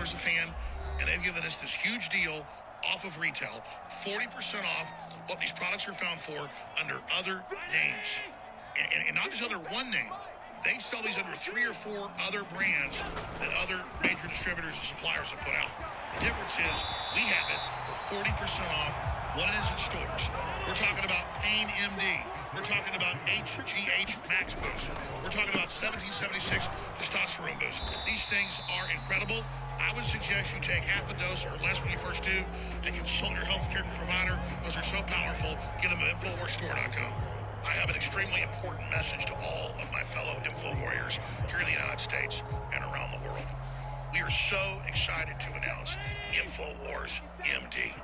a fan, and they've given us this huge deal off of retail, 40% off what these products are found for under other names. And not just under one name. They sell these under 3 or 4 other brands that other major distributors and suppliers have put out. The difference is we have it for 40% off what it is in stores. We're talking about Pain MD. We're talking about HGH Max Boost. We're talking about 1776 Testosterone Boost. These things are incredible. I would suggest you take half a dose or less when you first do and consult your healthcare provider because they're so powerful. Get them at InfoWarsStore.com. I have an extremely important message to all of my fellow Info Warriors here in the United States and around the world. We are so excited to announce InfoWars MD.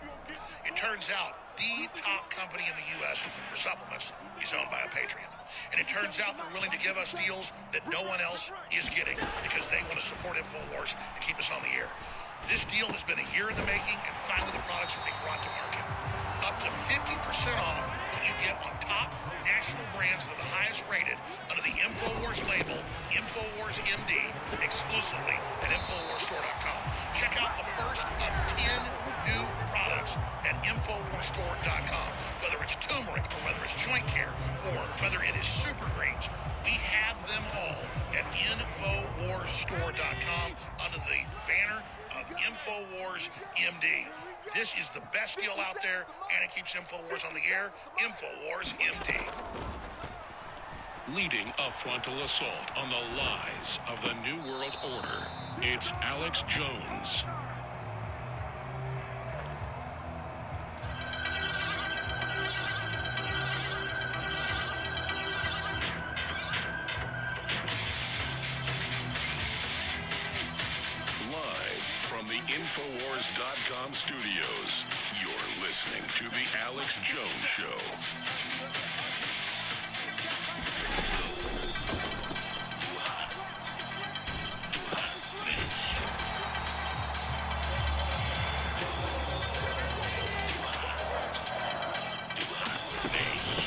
It turns out the top company in the U.S. for supplements is owned by a Patriot. And it turns out they're willing to give us deals that no one else is getting because they want to support InfoWars and keep us on the air. This deal has been a year in the making, and finally the products are being brought to market. Up to 50% off what you get on top national brands that are the highest rated under the InfoWars label, InfoWars MD, exclusively at InfoWarsStore.com. Check out the first of 10 new products at InfoWarsStore.com. Whether it's turmeric or whether it's joint care or whether it is super greens, we have them all at InfoWarsStore.com under the banner of InfoWars MD. This is the best deal out there, and it keeps InfoWars on the air. InfoWars MD. Leading a frontal assault on the lies of the New World Order, it's Alex Jones. From the Infowars.com studios, you're listening to The Alex Jones Show.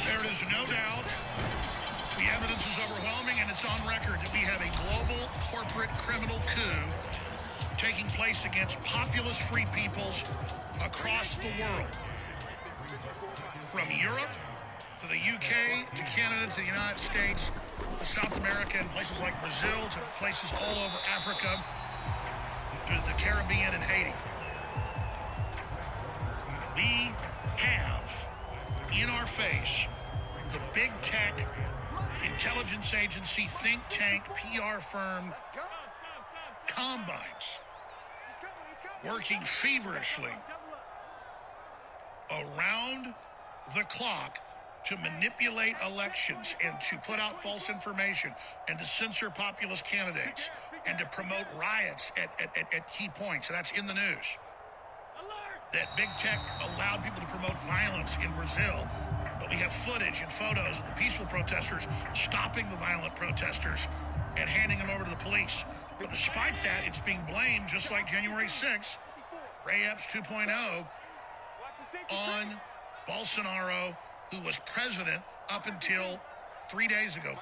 There is no doubt. The evidence is overwhelming, and it's on record that we have a global corporate criminal coup taking place against populous free peoples across the world. From Europe to the UK to Canada to the United States to South America and places like Brazil to places all over Africa to the Caribbean and Haiti. We have in our face the big tech intelligence agency, think tank, PR firm, combines working feverishly around the clock to manipulate elections and to put out false information and to censor populist candidates and to promote riots at key points. And that's in the news. That big tech allowed people to promote violence in Brazil, but we have footage and photos of the peaceful protesters stopping the violent protesters and handing them over to the police. But despite that, it's being blamed, just like January 6th, Ray Epps 2.0, on Bolsonaro, who was president up until 4 days ago,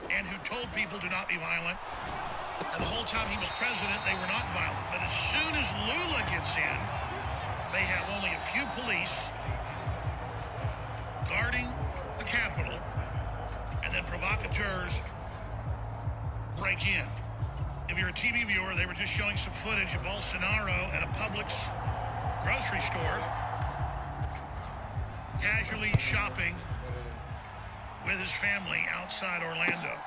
and who told people to not be violent. And the whole time he was president, they were not violent. But as soon as Lula gets in, they have only a few police guarding the Capitol, and then provocateurs break in. If you're a TV viewer, they were just showing some footage of Bolsonaro at a Publix grocery store, casually shopping with his family outside Orlando.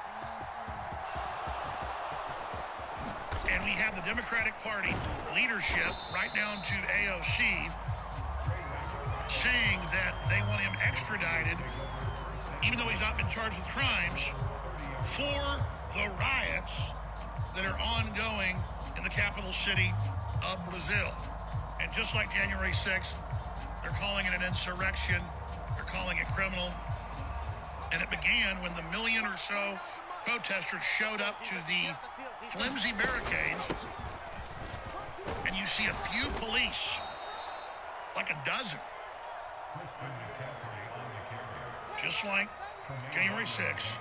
And we have the Democratic Party leadership, right down to AOC, saying that they want him extradited, even though he's not been charged with crimes, for the riots that are ongoing in the capital city of Brazil. And just like January 6th, they're calling it an insurrection. They're calling it criminal. And it began when the million or so protesters showed up to the flimsy barricades, and you see a few police, like a dozen, just like January 6th,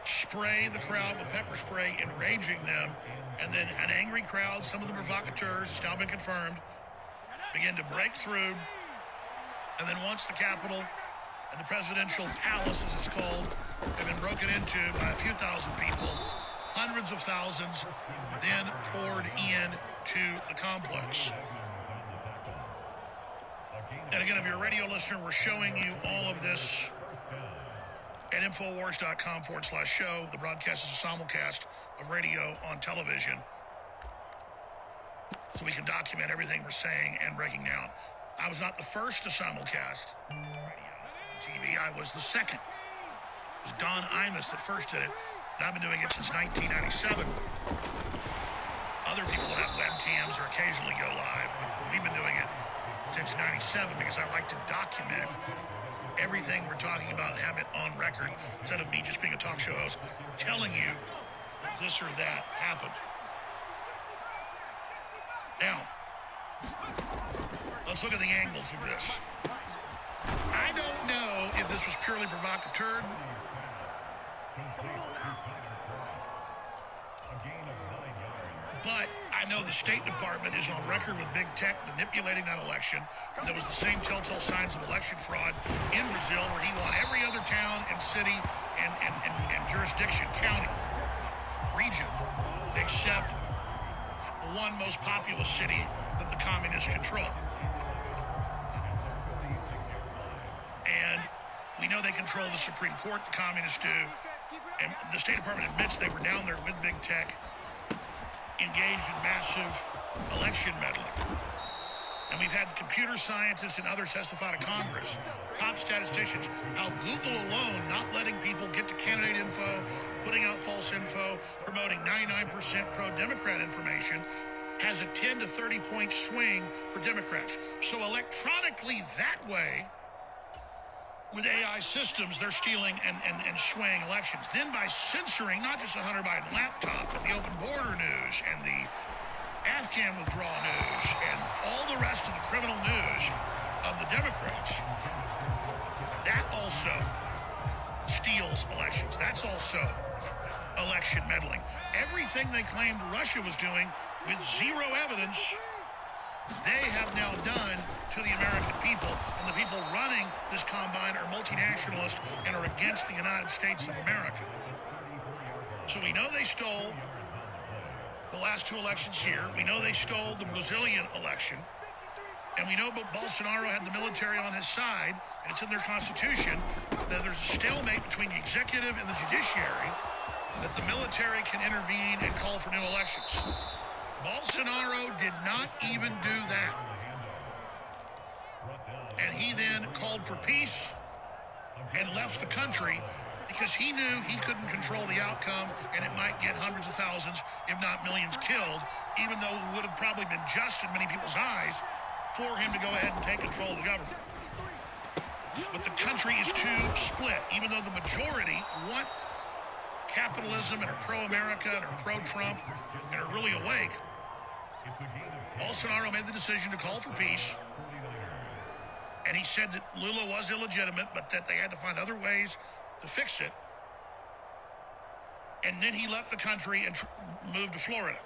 spray the crowd with pepper spray, enraging them, And then an angry crowd, some of the provocateurs, it's now been confirmed, begin to break through. And then once the Capitol and the presidential palace, as it's called, have been broken into by a few thousand people, hundreds of thousands then poured in to the complex. And again, if you're a radio listener, we're showing you all of this at Infowars.com/show. The broadcast is a simulcast of radio on television, so we can document everything we're saying and breaking down. I was not the first to simulcast radio on TV. I was the second. It was Don Imus that first did it, and I've been doing it since 1997. Other people that have webcams or occasionally go live, but we've been doing it since 97 because I like to document everything we're talking about and have it on record instead of me just being a talk show host telling you that this or that happened. Now, let's look at the angles of this. I don't know if this was purely provocateur. But I know the State Department is on record with big tech manipulating that election. There was the same telltale signs of election fraud in Brazil, where he won every other town and city and jurisdiction, county, region, except the one most populous city that the communists control. And we know they control the Supreme Court, the communists do. And the State Department admits they were down there with big tech, engaged in massive election meddling. And we've had computer scientists and others testify to Congress, top statisticians, how Google alone not letting people get to candidate info, putting out false info, promoting 99% pro-Democrat information, has a 10 to 30 point swing for Democrats. So electronically that way, with AI systems, they're stealing and swaying elections. Then by censoring not just the Hunter Biden laptop, but the open border news and the Afghan withdrawal news and all the rest of the criminal news of the Democrats, that also steals elections. That's also election meddling. Everything they claimed Russia was doing with zero evidence, they have now done to the American people, and the people running this combine are multinationalists and are against the United States of America. So we know they stole the last two elections here. We know they stole the Brazilian election. And we know Bolsonaro had the military on his side, and it's in their constitution that there's a stalemate between the executive and the judiciary, that the military can intervene and call for new elections. Bolsonaro did not even do that. And he then called for peace and left the country because he knew he couldn't control the outcome, and it might get hundreds of thousands, if not millions, killed, even though it would have probably been just in many people's eyes for him to go ahead and take control of the government. But the country is too split, even though the majority want capitalism and are pro-America and are pro-Trump and are really awake. Bolsonaro made the decision to call for peace, and he said that Lula was illegitimate, but that they had to find other ways to fix it. And then he left the country and moved to Florida.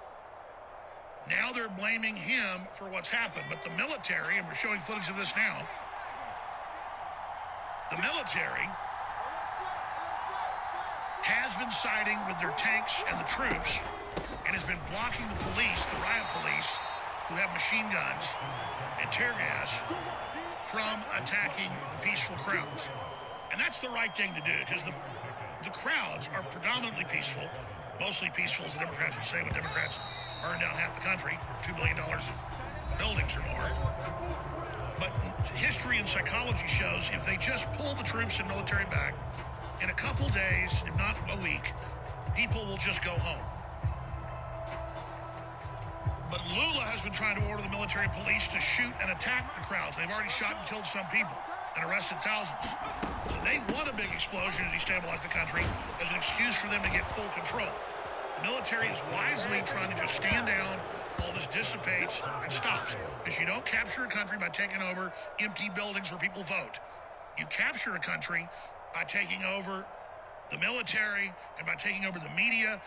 Now they're blaming him for what's happened, but the military, and we're showing footage of this now, the military has been siding with their tanks and the troops and has been blocking the police, the riot police, who have machine guns and tear gas, from attacking the peaceful crowds. And that's the right thing to do, because the crowds are predominantly peaceful, mostly peaceful, as the Democrats would say, when Democrats burn down half the country, $2 billion of buildings or more. But history and psychology shows if they just pull the troops and military back, in a couple days, if not a week, people will just go home. But Lula has been trying to order the military and police to shoot and attack the crowds. They've already shot and killed some people and arrested thousands. So they want a big explosion to destabilize the country as an excuse for them to get full control. The military is wisely trying to just stand down while this dissipates and stops. Because you don't capture a country by taking over empty buildings where people vote. You capture a country by taking over the military and by taking over the media